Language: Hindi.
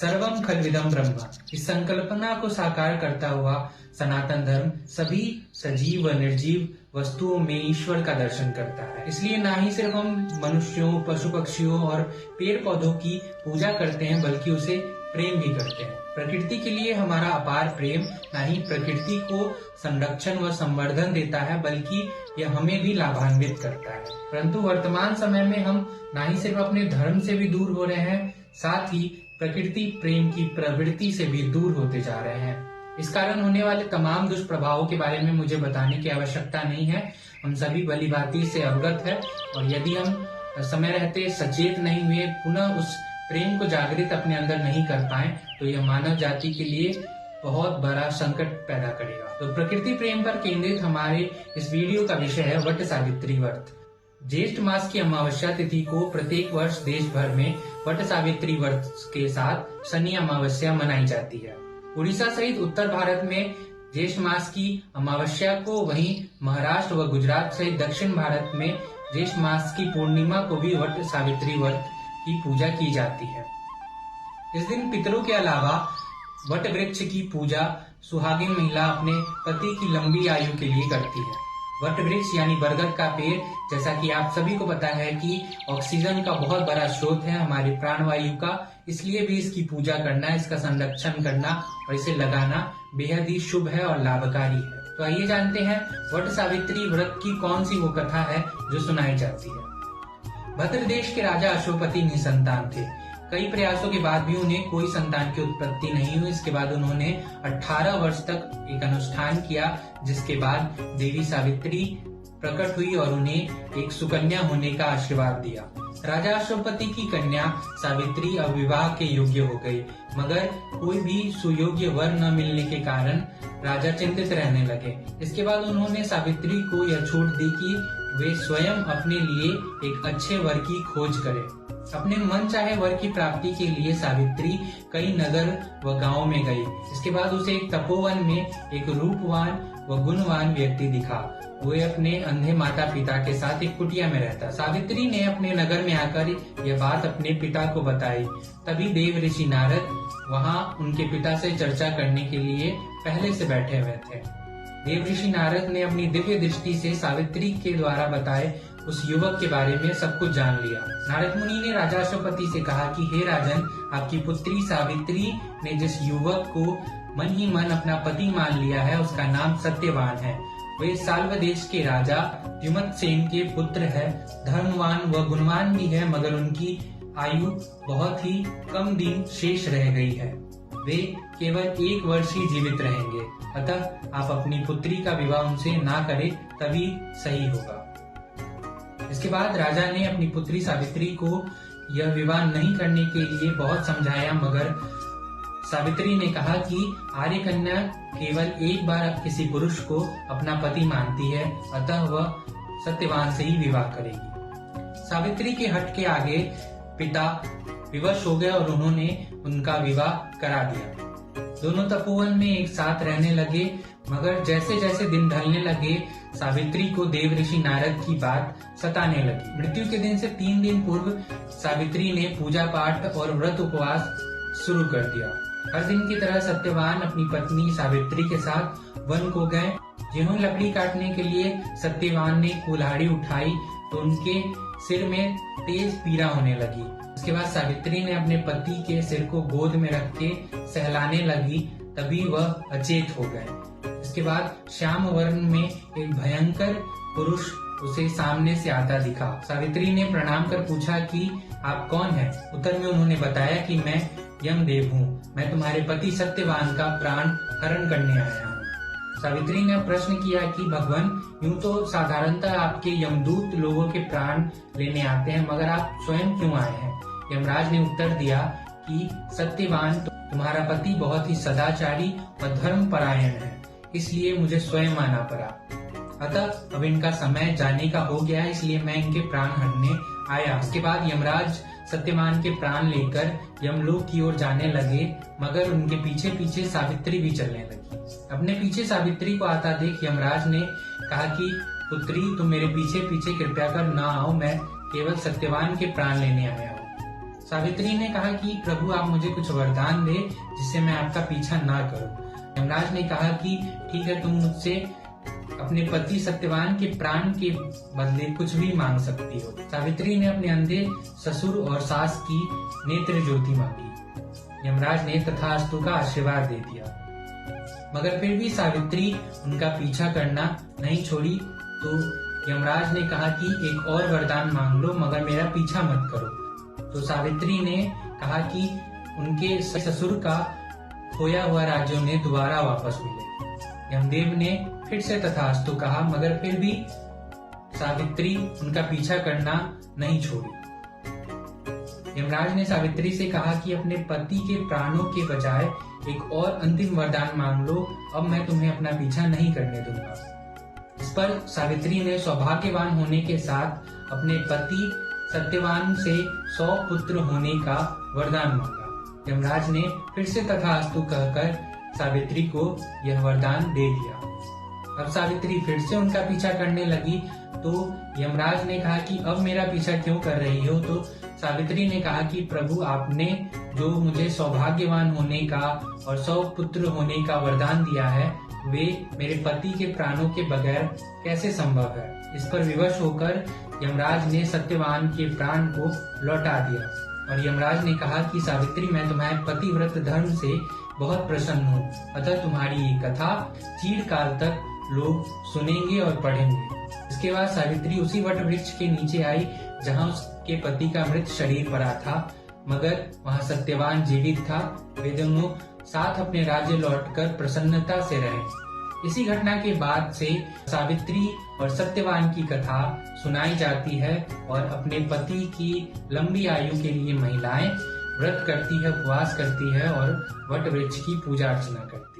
सर्वम खलविदम ब्रह्म, इस संकल्पना को साकार करता हुआ सनातन धर्म सभी सजीव व निर्जीव वस्तुओं में ईश्वर का दर्शन करता है। इसलिए ना ही सिर्फ हम मनुष्यों, पशु पक्षियों और पेड़ पौधों की पूजा करते हैं, बल्कि उसे प्रेम भी करते हैं। प्रकृति के लिए हमारा अपार प्रेम ना ही प्रकृति को संरक्षण व संवर्धन देता है, बल्कि यह हमें भी लाभान्वित करता है। परंतु वर्तमान समय में हम ना ही सिर्फ अपने धर्म से भी दूर हो रहे हैं, साथ ही प्रकृति प्रेम की प्रवृत्ति से भी दूर होते जा रहे हैं। इस कारण होने वाले तमाम दुष्प्रभावों के बारे में मुझे बताने की आवश्यकता नहीं है। हम सभी भली भांति से अवगत है, और यदि हम समय रहते सचेत नहीं हुए, पुनः उस प्रेम को जागृत अपने अंदर नहीं कर पाए, तो यह मानव जाति के लिए बहुत बड़ा संकट पैदा करेगा। तो प्रकृति प्रेम पर केंद्रित हमारे इस वीडियो का विषय है वट सावित्री व्रत। ज्येष्ठ मास की अमावस्या तिथि को प्रत्येक वर्ष देश भर में वट सावित्री व्रत के साथ शनि अमावस्या मनाई जाती है। उड़ीसा सहित उत्तर भारत में ज्येष्ठ मास की अमावस्या को, वहीं महाराष्ट्र व गुजरात सहित दक्षिण भारत में ज्येष्ठ मास की पूर्णिमा को भी वट सावित्री व्रत की पूजा की जाती है। इस दिन पितरों के अलावा वट वृक्ष की पूजा सुहागिन महिला अपने पति की लंबी आयु के लिए करती है। वट वृक्ष यानी बरगद का पेड़, जैसा कि आप सभी को पता है कि ऑक्सीजन का बहुत बड़ा स्रोत है हमारे प्राणवायु का, इसलिए भी इसकी पूजा करना, इसका संरक्षण करना और इसे लगाना बेहद ही शुभ है और लाभकारी है। तो आइए जानते हैं वट सावित्री व्रत की कौन सी वो कथा है जो सुनाई जाती है। भद्र देश के राजा अशोकपति निसंतान थे। कई प्रयासों के बाद भी उन्हें कोई संतान की उत्पत्ति नहीं हुई। इसके बाद उन्होंने 18 वर्ष तक एक अनुष्ठान किया, जिसके बाद देवी सावित्री प्रकट हुई और उन्हें एक सुकन्या होने का आशीर्वाद दिया। राजा अशोकपति की कन्या सावित्री अब विवाह के योग्य हो गई, मगर कोई भी सुयोग्य वर न मिलने के कारण राजा चिंतित रहने लगे। इसके बाद उन्होंने सावित्री को यह छूट दी कि वे स्वयं अपने लिए एक अच्छे वर की खोज करें। अपने मन चाहे वर की प्राप्ति के लिए सावित्री कई नगर व गांवों में गई। इसके बाद उसे एक तपोवन में एक रूपवान व गुणवान व्यक्ति दिखा। वे अपने अंधे माता पिता के साथ एक कुटिया में रहता। सावित्री ने अपने नगर में आकर यह बात अपने पिता को बताई। तभी देव ऋषि नारद वहां उनके पिता से चर्चा करने के लिए पहले से बैठे हुए थे। देव ऋषि नारद ने अपनी दिव्य दृष्टि से सावित्री के द्वारा बताए उस युवक के बारे में सब कुछ जान लिया। नारद मुनि ने राजा अशोकपति से कहा कि हे राजन, आपकी पुत्री सावित्री ने जिस युवक को मन ही मन अपना पति मान लिया है, उसका नाम सत्यवान है। वे साल्व देश के राजा द्युमत्सेन के पुत्र है, धर्मवान व गुणवान भी है, मगर उनकी आयु बहुत ही कम दिन शेष रह गई है। वे केवल 1 वर्ष ही जीवित रहेंगे। अतः आप अपनी पुत्री का विवाह उनसे ना करें, तभी सही होगा। इसके बाद राजा ने अपनी पुत्री सावित्री को यह विवाह नहीं करने के लिए बहुत समझाया, मगर सावित्री ने कहा कि आर्य कन्या केवल एक बार किसी पुरुष को अपना पति मानती है, अतः वह सत्यवान से ही विवाह करेगी। सावित्री के हट के आगे पिता विवश हो गए और उन्होंने उनका विवाह करा दिया। दोनों तपोवन में एक साथ रहने लगे, मगर जैसे जैसे दिन ढलने लगे सावित्री को देव ऋषि नारद की बात सताने लगी। मृत्यु के दिन से 3 दिन पूर्व सावित्री ने पूजा पाठ और व्रत उपवास शुरू कर दिया। हर दिन की तरह सत्यवान अपनी पत्नी सावित्री के साथ वन को गए। जिन्हों लकड़ी काटने के लिए सत्यवान ने कुल्हाड़ी उठाई तो उनके सिर में तेज पीड़ा होने लगी। उसके बाद सावित्री ने अपने पति के सिर को गोद में रख के सहलाने लगी, तभी वह अचेत हो गए। इसके बाद श्याम वर्ण में एक भयंकर पुरुष उसे सामने से आता दिखा। सावित्री ने प्रणाम कर पूछा कि आप कौन हैं? उत्तर में उन्होंने बताया कि मैं यमदेव हूँ, मैं तुम्हारे पति सत्यवान का प्राण हरण करने आया हूँ। सावित्री ने प्रश्न किया कि भगवान, यूं तो साधारणतः आपके यमदूत लोगों के प्राण लेने आते हैं, मगर आप स्वयं क्यों आए हैं? यमराज ने उत्तर दिया कि सत्यवान, तुम्हारा पति बहुत ही सदाचारी और धर्म परायण है, इसलिए मुझे स्वयं आना पड़ा। अतः अब इनका समय जाने का हो गया, इसलिए मैं इनके प्राण हरने आया। उसके बाद यमराज सत्यवान के प्राण लेकर यमलोक की ओर जाने लगे, मगर उनके पीछे पीछे सावित्री भी चलने लगी। अपने पीछे सावित्री को आता देख यमराज ने कहा कि पुत्री, तुम मेरे पीछे पीछे कृपया कर न आओ, मैं केवल सत्यवान के प्राण लेने आया हूँ। सावित्री ने कहा कि प्रभु आप मुझे कुछ वरदान दे जिससे मैं आपका पीछा ना करूं। यमराज ने कहा कि ठीक है, तुम मुझसे अपने पति सत्यवान के प्राण के बदले कुछ भी मांग सकती हो। सावित्री ने अपने अंधे ससुर और सास की नेत्र ज्योति मांगी। यमराज ने तथास्तु का आशीर्वाद दे दिया, मगर फिर भी सावित्री उनका पीछा करना नहीं छोड़ी। तो यमराज ने कहा कि एक और वरदान मांग लो, मगर मेरा पीछा मत करो। तो सावित्री ने कहा कि उनके ससुर का खोया हुआ राज्यों ने दोबारा वापस मिले। यमदेव ने फिर से तथास्तु कहा, मगर फिर भी सावित्री उनका पीछा करना नहीं छोड़ी। यमराज ने सावित्री से कहा कि अपने पति के प्राणों के बजाय एक और अंतिम वरदान मांग लो, अब मैं तुम्हें अपना पीछा नहीं करने दूंगा। इस पर सावित्री ने सौभाग्यवान होने के साथ अपने पति सत्यवान से 100 पुत्र होने का वरदान मांगा। यमराज ने फिर से तथास्तु कहकर सावित्री को यह वरदान दे दिया। अब सावित्री फिर से उनका पीछा करने लगी। तो यमराज ने कहा कि अब मेरा पीछा क्यों कर रही हो? तो सावित्री ने कहा कि प्रभु आपने जो मुझे सौभाग्यवान होने का और 100 पुत्र होने का वरदान दिया है, वे मेरे पति के प्राणों के बगैर कैसे संभव है? इस पर विवश होकर यमराज ने सत्यवान के प्राण को लौटा दिया और यमराज ने कहा कि सावित्री, मैं तुम्हारे पतिव्रत धर्म से बहुत प्रसन्न हूँ, अतः तुम्हारी ये कथा चिरकाल तक लोग सुनेंगे और पढ़ेंगे। इसके बाद सावित्री उसी वट वृक्ष के नीचे आई जहाँ उसके पति का मृत शरीर पड़ा था, मगर वहाँ सत्यवान जीवित था। वे दोनों साथ अपने राज्य लौटकर प्रसन्नता से रहे। इसी घटना के बाद से सावित्री और सत्यवान की कथा सुनाई जाती है और अपने पति की लंबी आयु के लिए महिलाएं व्रत करती है, उपवास करती है और वट वृक्ष की पूजा अर्चना करती है।